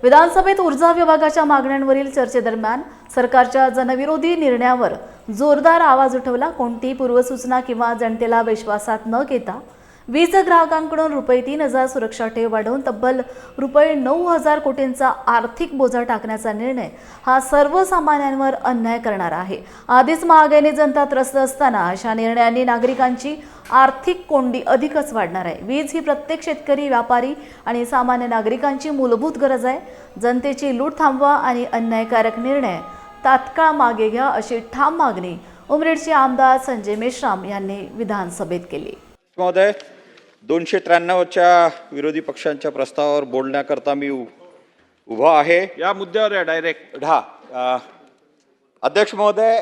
विधानसभेत ऊर्जा विभागाच्या मागण्यांवरील चर्चेदरम्यान सरकारच्या जनविरोधी निर्णयावर जोरदार आवाज उठवला। कोणतीही पूर्वसूचना किंवा जनतेला विश्वासात न घेता वीज ग्राहकांकडून ₹3,000 सुरक्षा ठेव वाढवून तब्बल ₹9,000 कोटींचा आर्थिक बोजा टाकण्याचा निर्णय हा सर्वसामान्यांवर अन्याय करणारा आहे। आधीच महागाईने जनता त्रस्त असताना अशा निर्णयांनी नागरिकांची आर्थिक कोंडी अधिकच वाढणार आहे। वीज ही प्रत्येक शेतकरी, व्यापारी आणि सामान्य नागरिकांची मूलभूत गरज आहे। जनतेची लूट थांबवा आणि अन्यायकारक निर्णय तात्काळ मागे घ्या अशी ठाम मागणी उमरेडचे आमदार संजय मेश्राम यांनी विधानसभेत केली। महोदय, 293च्या विरोधी पक्षांच्या प्रस्तावावर बोलण्याकरता मी उभा आहे। या मुद्द्यावर या डायरेक्ट अध्यक्ष महोदय,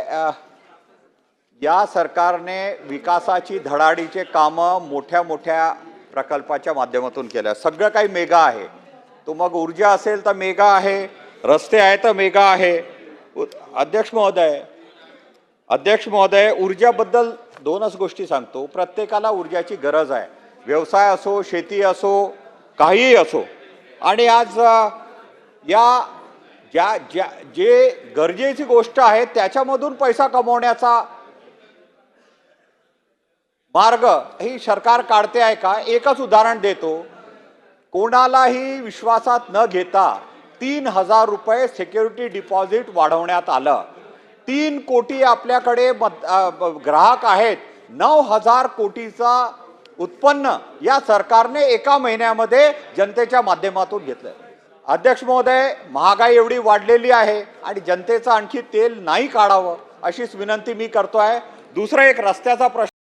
या सरकारने विकासाची धडाडीचे कामं मोठ्या मोठ्या प्रकल्पाच्या माध्यमातून केल्या। सगळं काही मेगा आहे, तो मग ऊर्जा असेल तर मेगा आहे, रस्ते आहे तर मेगा आहे। अध्यक्ष महोदय, ऊर्जाबद्दल दोनच गोष्टी सांगतो। प्रत्येकाला ऊर्जाची गरज आहे, व्यवसाय असो, शेती असो, काहीही असो। आणि आज जे गरजेची गोष्ट आहे त्याच्यामधून पैसा कमवण्याचा मार्ग ही सरकार काढते आहे का? एकच उदाहरण देतो। कोणालाही विश्वासात न घेता ₹3,000 सिक्युरिटी डिपॉझिट वाढवण्यात आलं। 3 कोटी आपल्याकडे ग्राहक आहेत, 9,000 कोटीचा उत्पन्न या सरकारने एका महिन्यामध्ये जनतेच्या माध्यमातून घेतलं। अध्यक्ष महोदय, महागाई एवढी वाढलेली आहे आणि जनतेचं आणखी तेल नाही काढावं अशीच विनंती मी करतोय। दुसरा एक रस्त्याचा प्रश्न